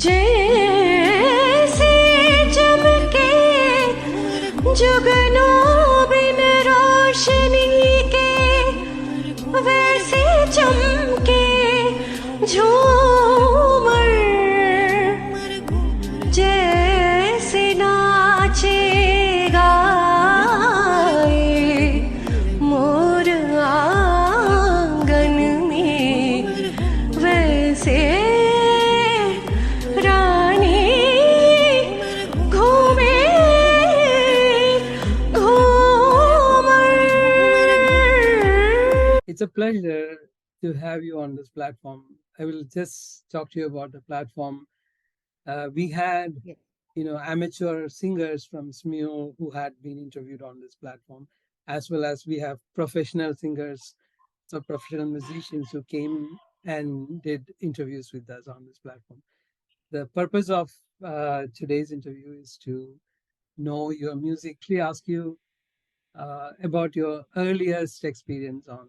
जैसे चमके जुगनू बिन रोशनी के, वैसे चमके झूमर। जैसे नाचे गाए मोर आंगन में, वैसे रानी घूमे Ghoomar. It's a pleasure to have you on this platform. I will just talk to you about the platform. We had, Yeah. amateur singers from SMU who had been interviewed on this platform, as well as we have professional singers or professional musicians who came and did interviews with us on this platform. The purpose of today's interview is to know your music. Actually, ask you about your earliest experience on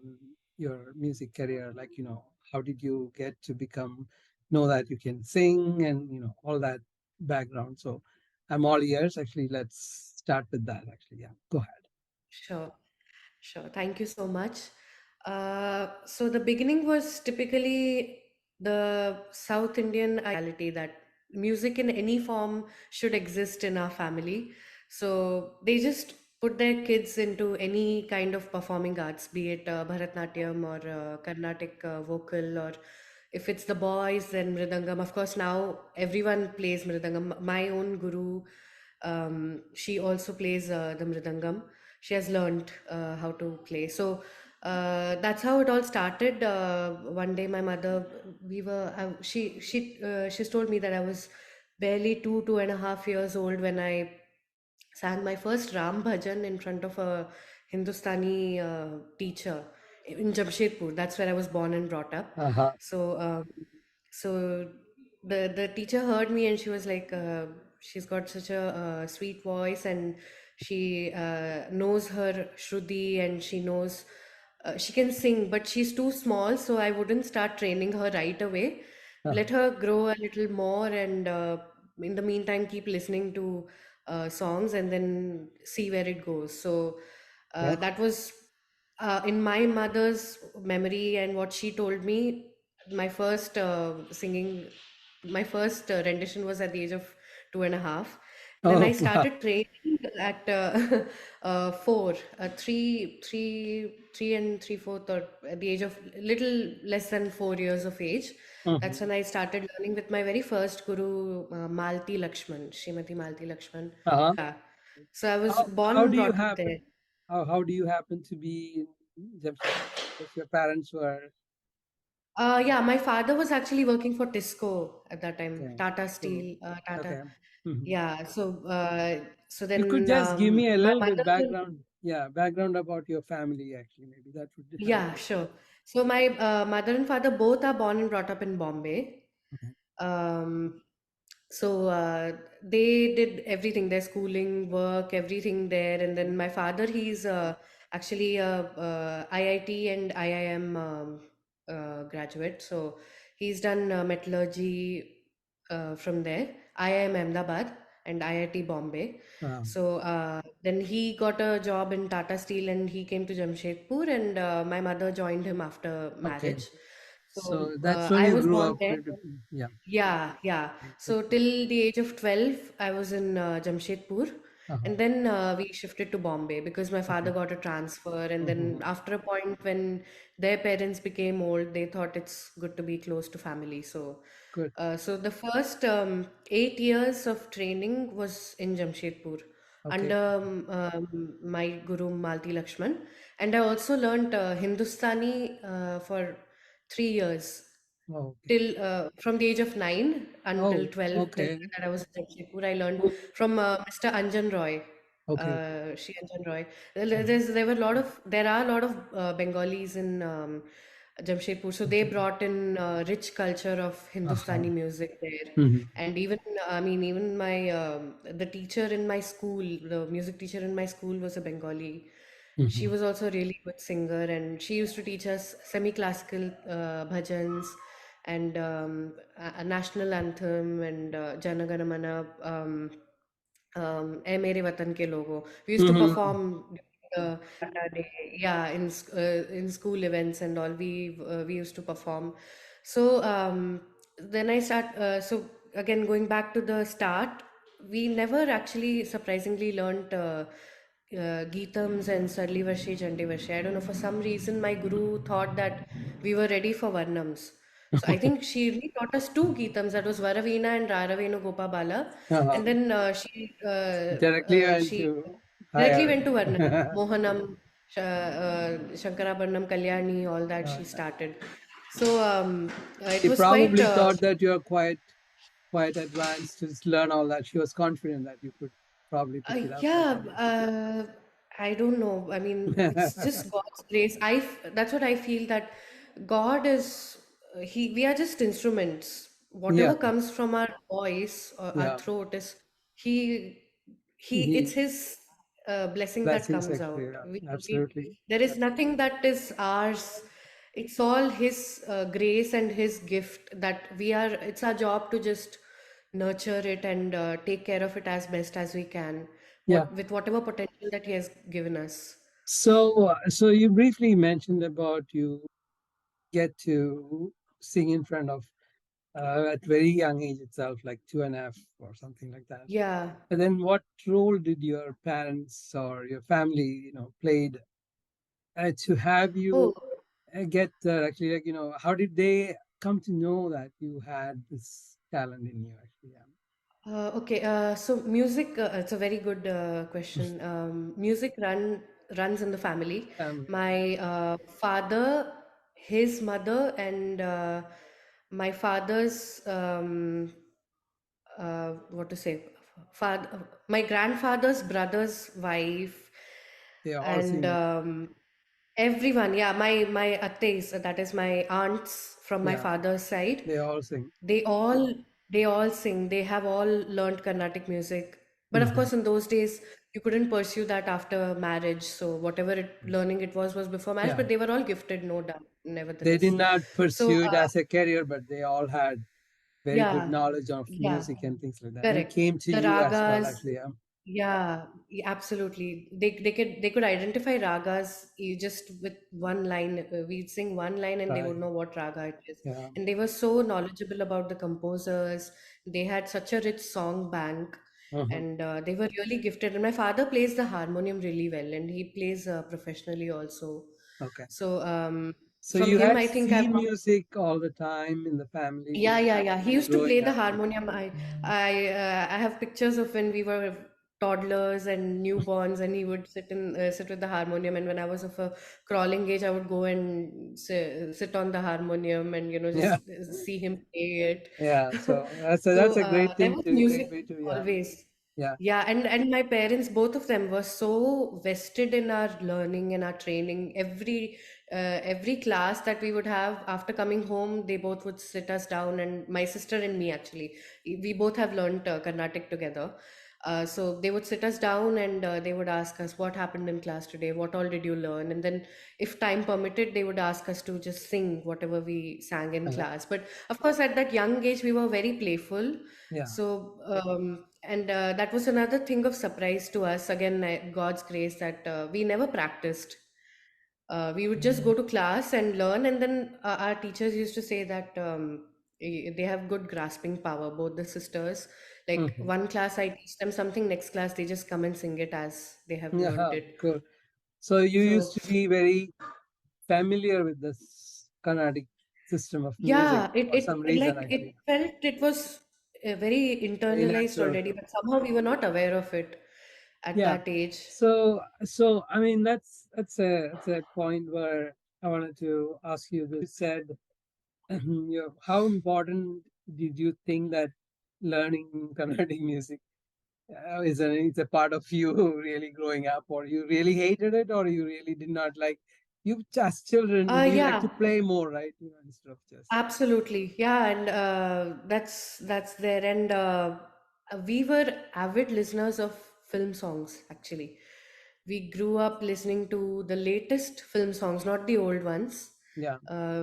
your music career. Like, how did you get to know that you can sing and, all that background. So I'm all ears. Actually, let's start with that. Actually, yeah, go ahead. Sure, sure. Thank you so much. So the beginning was typically the South Indian reality that music in any form should exist in our family. So they just put their kids into any kind of performing arts, be it Bharatnatyam or Carnatic vocal, or if it's the boys, then Mridangam. Of course, now everyone plays Mridangam. My own guru, she also plays the Mridangam. She has learned how to play. So that's how it all started. One day, my mother, she's told me that I was barely 2.5 years old when I sang my first Ram Bhajan in front of a Hindustani teacher in Jamshedpur. That's where I was born and brought up. Uh-huh. So the teacher heard me and she was like, she's got such a sweet voice and she knows her Shruti and she knows she can sing, but she's too small, so I wouldn't start training her right away. Let her grow a little more and in the meantime keep listening to songs and then see where it goes. So Yeah. that was in my mother's memory and what she told me. My first singing, my first rendition was at the age of 2.5. Then I Oh, wow. started training at 4, 3 and 3/4, or at the age of little less than 4 years of age. That's Mhm. when I started learning with my very first guru, Malti Lakshman, Srimati Malti Lakshman. Uh-huh. Yeah. So I was born How and do you brought up there. happen? How do you happen to be in Jamshedpur? Because your parents were Yeah, my father was actually working for Tisco at that time, okay. Tata So Steel, Tata. okay. Mhm. Yeah, so You could then just give me a my little bit mother, background, yeah, background about your family. Actually, maybe that would help yeah, us. sure. So my mother and father both are born and brought up in Bombay. Okay. Um, so they did everything, their schooling, work, everything there. And then my father, he's actually a IIT and IIM graduate. So he's done metallurgy from there, IIM Ahmedabad and IIT Bombay. Um, So then he got a job in Tata Steel and he came to Jamshedpur and my mother joined him after okay. marriage. So So that's when I you was grew born up. there. Yeah. Yeah, yeah. So Okay. till the age of 12, I was in Jamshedpur. Uh-huh. And then we shifted to Bombay because my father Okay. got a transfer. And then Mhm. after a point when their parents became old, they thought it's good to be close to family. So, Good. so the first 8 years of training was in Jamshedpur Okay. under my guru Malti Lakshman. And I also learned Hindustani for 3 years Oh, okay. till from the age of 9 until Oh, 12 till okay. that I was in Jamshedpur. I learned from Mr. Anjan Roy, Okay. Shri Anjan Roy. Uh-huh. There are a lot of Bengalis in Jamshedpur, so they Jamshedpur. brought in rich culture of Uh-huh. Hindustani music there. Mhm. And even, I mean, even my the teacher in my school, the music teacher in my school was a Bengali. She Mhm. was also a really good singer, and she used to teach us semi-classical bhajans and a national anthem and Jana Gana Mana, "Ae Mere Watan Ke Logo." We used to Hmm. perform Saturday, yeah, in school events and all. We used to perform. So then I start. So again, going back to the start, we never actually surprisingly learned Geetams and Sarli Varshi, Chandi Varshi. I don't know, for some reason, my guru thought that we were ready for Varnams. So I think she really taught us two Geetams, that was Varavina and Raravenu Gopabala. And Uh-huh. then Directly went she to directly higher. went to Varnam, Mohanam, Shankarabharanam, Kalyani, all that she Okay. started. So it She was quite, probably thought that you are quite advanced to just learn all that. She was confident that you could probably pick it up or yeah, something. I don't know. I mean, it's just God's grace. That's what I feel, that God is, we are just instruments. Yeah, Whatever comes from our voice or our yeah. throat is, He, it's He His blessing that blessings comes actually. out. Yeah, absolutely. There is nothing that is ours. It's all His grace and His gift that it's our job to just nurture it and take care of it as best as we can, Yeah. with whatever potential that he has given us. So you briefly mentioned about you get to sing in front of at very young age itself, like 2.5 or something like that. Yeah. And then, what role did your parents or your family, played to have Oh, you get actually, like, how did they come to know that you had this talent in you? Actually, okay. So music, it's a very good question. Music runs in the family. family. My father, his mother, and my father's what to say, father, my grandfather's brother's wife, They all and sing. everyone. Yeah, my attes, that is my aunts from my Yeah, father's side. they all sing. They all they all sing. They have all learned Carnatic music. But of Hmm. course, in those days, you couldn't pursue that after marriage. So whatever learning it was before marriage. Yeah, But they were all gifted, no doubt, they did nevertheless. not So pursue it as a career, but they all had very good yeah, knowledge of yeah, music and things like that, and correct. came to The you as well. ragas, Actually, yeah. yeah, absolutely. They could identify ragas, just with one line. We'd sing one line and they Right. would know what raga it is. Yeah. And they were so knowledgeable about the composers. They had such a rich song bank, Uh-huh. and they were really gifted. And my father plays the harmonium really well, and he plays professionally also. Okay. So So from you him, had I think I've seen music all the time in the yeah, family yeah, yeah. He used to play growing the up. harmonium. I have pictures of when we were toddlers and newborns, and he would sit with the harmonium. And when I was of a crawling age, I would go and sit on the harmonium and Yeah. just see him play it. Yeah. So that's So a great there thing was to great music way to, yeah. always. Yeah. Yeah, and my parents, both of them, were so vested in our learning and our training. Every class that we would have after coming home, they both would sit us down, and my sister and me, actually, we both have learned Carnatic together. So they would sit us down and they would ask us what happened in class today, what all did you learn, and then if time permitted, they would ask us to just sing whatever we sang in Okay. class. But of course, at that young age, we were very playful. Yeah. So, and that was another thing of surprise to us. Again, God's grace, that we never practiced. We would just go to class and learn, and then our teachers used to say that they have good grasping power, both the sisters. Like Hmm. one class, I teach them something, next class, they just come and sing it as they have learned Yeah. it. Cool. So you used So, to be very familiar with this Carnatic system of music yeah, it, for it some it reason, like it actually. felt it was very Very internalized natural. already, but somehow we were not aware of it at Yeah. that age. So I mean, that's a point where I wanted to ask you this. You said, how important did you think that learning Carnatic music is a part of you really growing up, or you really hated it, or you really did not like? You, as children, we like to Yeah, play more, right? Instead of just. absolutely. Yeah, and that's there. And we were avid listeners of film songs, actually. We grew up listening to the latest film songs, not the old ones. Yeah.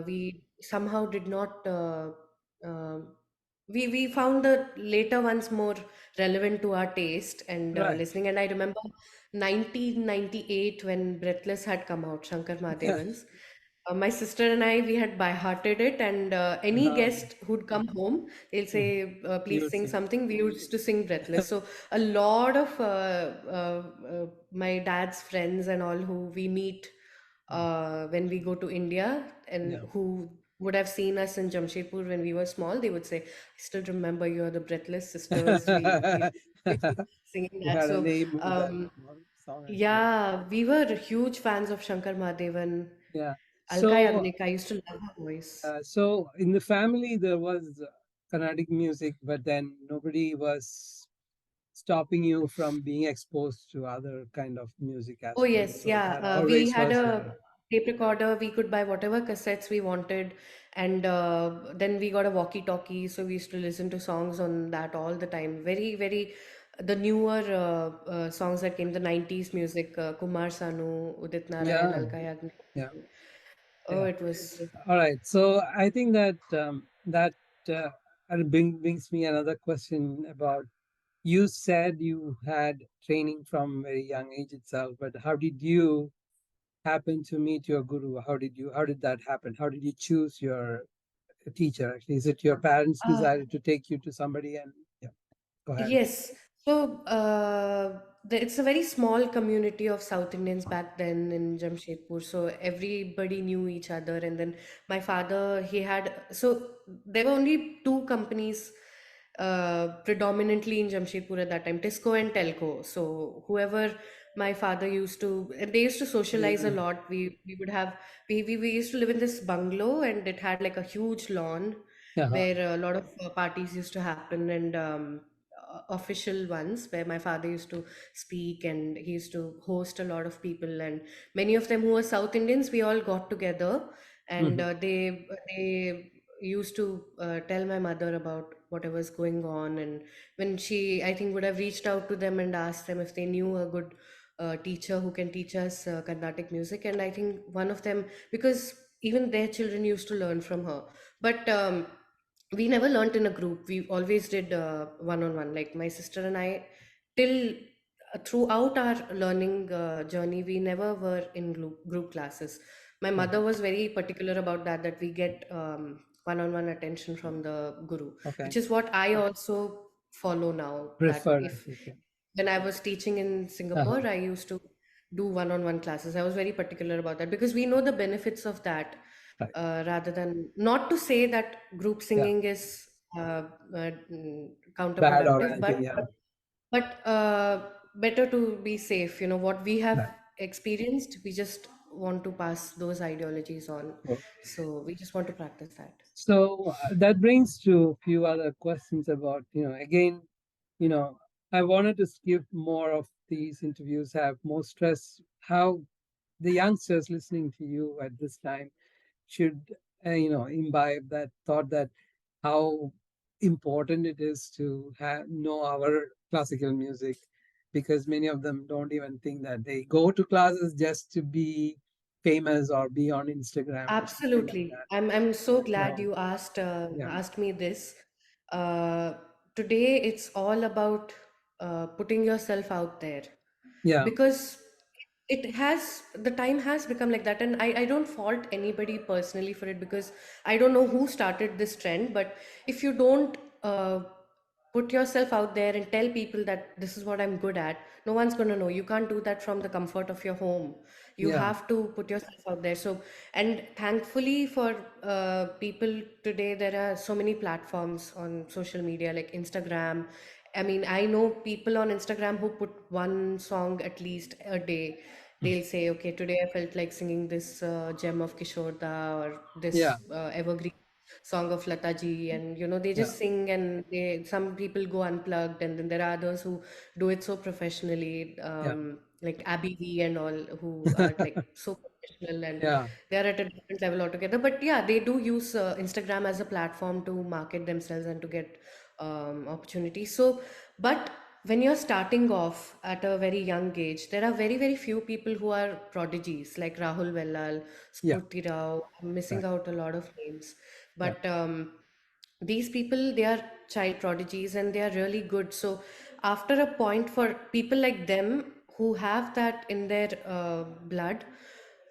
We somehow did not we found the later ones more relevant to our taste and Right. listening. And I remember 1998 when Breathless had come out, Shankar Yeah. Mahadevan's. My sister and I, we had by-hearted it, and any Okay. guest who'd come home, they'll Mhm. say, You "Please would sing sing. something." We used to sing Breathless. So a lot of my dad's friends and all who we meet Mm. when we go to India and Yeah. who would have seen us in Jamshedpur when we were small, they would say, "I still remember you're the Breathless Sisters." We always used to singing You that. had a So name with that um, song actually. yeah, we were huge fans of Shankar Mahadevan. Yeah. Alka So, Yagnik, I used to love her voice. so in the family there was Carnatic music, but then nobody was stopping you from being exposed to other kind of music Oh as well. yes, So yeah. that We always had was a there. tape recorder. We could buy whatever cassettes we wanted, and then we got a walkie-talkie, so we used to listen to songs on that all the time. Very, very the newer songs that came, the 90s music, Kumar Sanu, Udit Narayan, Yeah. Alka Yagnik. Yeah. Oh, Yeah. it was. All right. So I think that that brings me another question about, you said you had training from very young age itself, but how did you happen to meet your guru? How did that happen? How did you choose your teacher? Actually, is it your parents Uh, decided to take you to somebody? And yeah, go ahead. Yes. So it's a very small community of South Indians back then in Jamshedpur. So everybody knew each other. And then my father, he had, so there were only two companies predominantly in Jamshedpur at that time, Tisco and Telco. So whoever my father used to, and they used to socialize a Yeah. lot. We would have, we used to live in this bungalow and it had like a huge lawn Yeah. where a lot of parties used to happen and official ones where my father used to speak and he used to host a lot of people and many of them who were South Indians, we all got together and Hmm. they used to tell my mother about whatever's going on. And when she, I think, would have reached out to them and asked them if they knew a good teacher who can teach us Carnatic music. And I think one of them, because even their children used to learn from her, but we never learnt in a group. We always did one on one. Like my sister and I, till throughout our learning journey, we never were in group classes. My Okay. mother was very particular about that, that we get one on one attention from the guru, Okay. which is what I also follow now. That Prefer. if Okay. when I was teaching in Uh-huh. Singapore, I used to do one on one classes. I was very particular about that because we know the benefits of that Right. rather than not to say that group Yeah. singing is Bad or counterproductive, anything. Yeah. but better to be safe. You know what we have Right. experienced, we just want to pass those ideologies on. Cool. So we just want to practice that. So that brings to a few other questions about, again, you know, I wanted to skip more of these interviews, have more stress, how the youngsters listening to you at this time should, imbibe that thought that how important it is to know our classical music, because many of them don't even think that they go to classes just to be famous or be on Instagram or something like Absolutely. that. I'm so glad So, you yeah, asked me this. Uh, Today it's all about putting yourself out there yeah, because it has the time has become like that, and I don't fault anybody personally for it because I don't know who started this trend, but if you don't put yourself out there and tell people that this is what I'm good at, no one's going to know. You can't do that from the comfort of your home. You yeah, have to put yourself out there. So, and thankfully for people today, there are so many platforms on social media like Instagram. I mean, I know people on Instagram who put one song at least a day. mm, They'll say, okay, today I felt like singing this gem of Kishore Da or yeah, this evergreen song of Lata ji, and they yeah, just sing, and some people go unplugged, and then there are others who do it so professionally, yeah, like Abby V and all, who are like so professional and yeah, they're at a different level altogether. But yeah, they do use Instagram as a platform to market themselves and to get opportunities. So, but when you're starting off at a very young age, there are very, very few people who are prodigies like Rahul Vellal, Yeah. Spurti Rao. I'm missing Right. out a lot of names. Yeah. But these people, they are child prodigies and they are really good. So, after a point, for people like them who have that in their blood,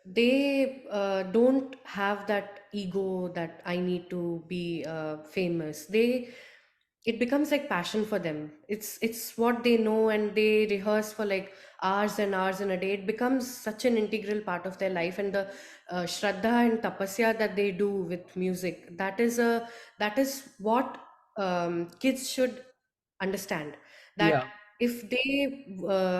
they don't have that ego that I need to be famous. It becomes like passion for them. It's what they know, and they rehearse for like hours and hours in a day. It becomes such an integral part of their life, and the shraddha and tapasya that they do with music, that is what kids should understand, Yeah. that if they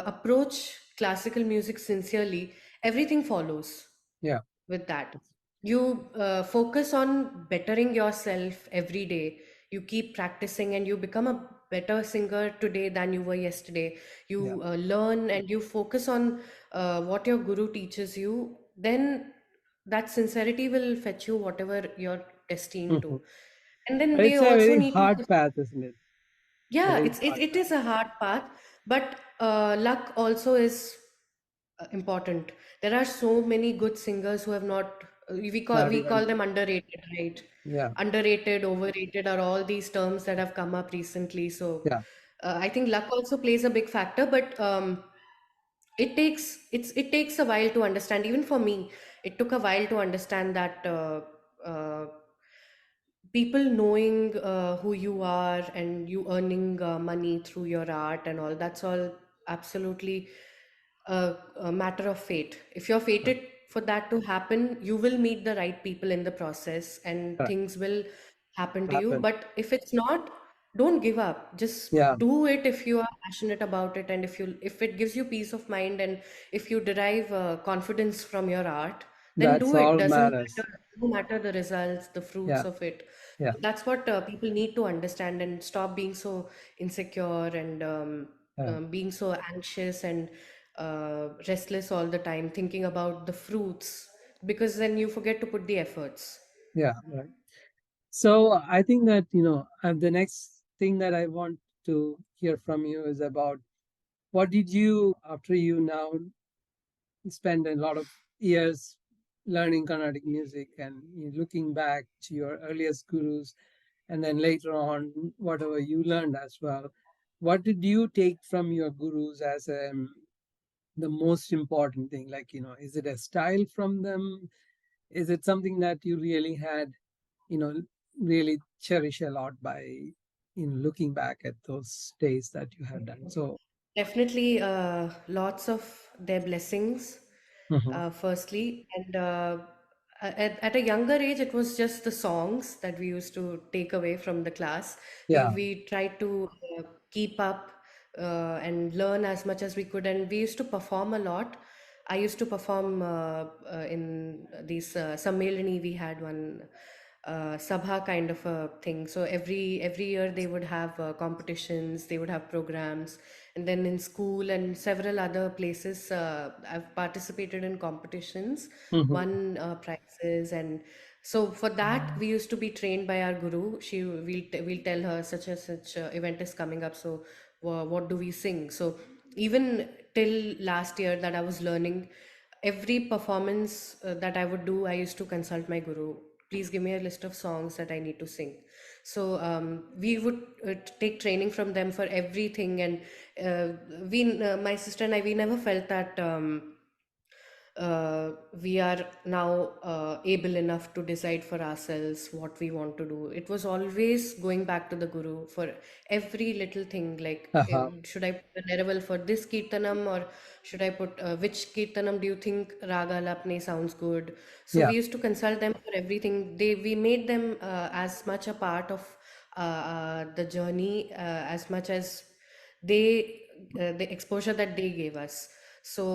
approach classical music sincerely, everything follows Yeah. with that. You focus on bettering yourself every day. You keep practicing and you become a better singer today than you were yesterday. Yeah. You learn and you focus on what your guru teaches you. Then that sincerity will fetch you whatever you're destined Hmm. to. And then But they it's a also very need to hard path, isn't it? A yeah, very hard it path. is a hard path, but luck also is important. There are so many good singers who have not Not we call even. them underrated, right? Yeah. Underrated, overrated are all these terms that have come up recently. So Yeah. I think luck also plays a big factor, but it takes a while to understand. Even for me, it took a while to understand that uh, people knowing who you are and you earning money through your art and all, that's all absolutely a matter of fate. If you're Right. fated for that to happen, you will meet the right people in the process and Correct. things will happen to you. Happen. But if it's not, don't give up. Just Yeah. do it if you are passionate about it, and if it gives you peace of mind, and if you derive confidence from your art, then That's do it. all Doesn't matters. matter, no matter the results, the fruits Yeah. of it. Yeah. That's what people need to understand and stop being so insecure and Yeah. being so anxious and restless all the time, thinking about the fruits, because then you forget to put the efforts. Yeah. Right. So I think that, the next thing that I want to hear from you is about what did you, after you now spend a lot of years learning Carnatic music and looking back to your earliest gurus, and then later on, whatever you learned as well, what did you take from your gurus as the most important thing? Like, is it a style from them? Is it something that you really had, you know, really cherish a lot by looking back at those days that you have done? So, Definitely, lots of their blessings, mhm. firstly. And at a younger age, it was just the songs that we used to take away from the class. Yeah. We tried to keep up and learn as much as we could. And we used to perform a lot. I used to perform in these Sammelani. We had one sabha kind of a thing. So every year they would have competitions, they would have programs, and then in school and several other places, I've participated in competitions, Hmm. won prizes, and so for that we used to be trained by our guru. We'll tell her such and such event is coming up. So what do we sing? So even till last year that I was learning, every performance that I would do, I used to consult my guru. Please give me a list of songs that I need to sing. So we would take training from them for everything, and my sister and I, we never felt that. We are now able enough to decide for ourselves what we want to do. It was always going back to the guru for every little thing, like Uh-huh. should I put a level for this kirtanam, or should I put which kirtanam do you think raga lapne sounds good? So Yeah. we used to consult them for everything. We made them as much a part of the journey as much as they the exposure that they gave us. So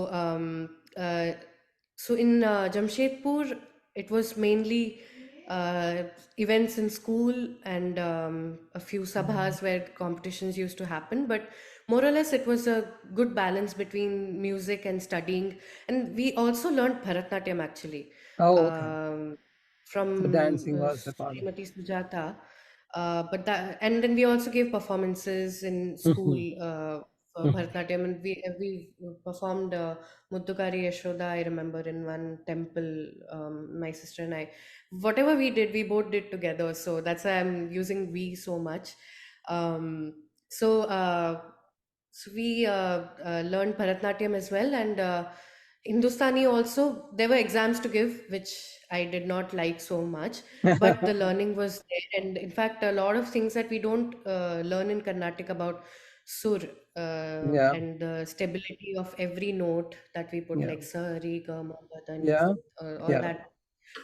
in Jamshedpur, it was mainly uh, events in school and a few sabhas where competitions used to happen. But more or less, it was a good balance between music and studying. And we also learned Bharatnatyam actually Oh, okay. um, So from dancing was a part of. Srimati Sujata. But that, and then we also gave performances in school Mhm. for Bharatanatyam, and we performed Muddukari Yashoda. I remember in one temple, my sister and I, whatever we did, we both did together. So that's why I'm using we so much. Um, so uh, so we learned Bharatanatyam as well, and Hindustani also. There were exams to give, which I did not like so much, but the learning was there. And in fact, a lot of things that we don't learn in Carnatic about sur Yeah, and the stability of every note that we put, yeah, like sa, re, ga, ma, pa, da, ni, yeah, sa, all yeah. that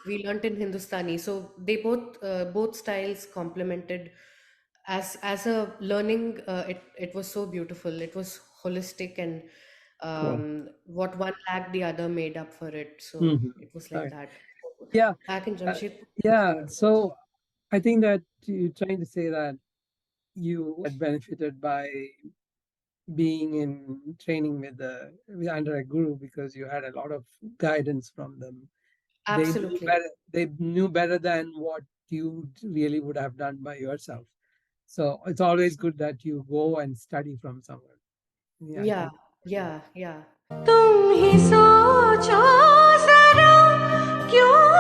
we learnt in Hindustani. So they both styles complemented. As a learning, it was so beautiful. It was holistic, and Cool. what one lacked, the other made up for it. So Hmm. it was like Right. that. Yeah. Back in Uh, Jamshedpur, yeah. So I think that you're trying to say that you had benefited by being in training under a guru because you had a lot of guidance from them. They knew absolutely. better. They knew better than what you really would have done by yourself. So it's always good that you go and study from someone. Yeah, I Yeah, think. yeah, yeah. तुम ही सोचो जरा क्यों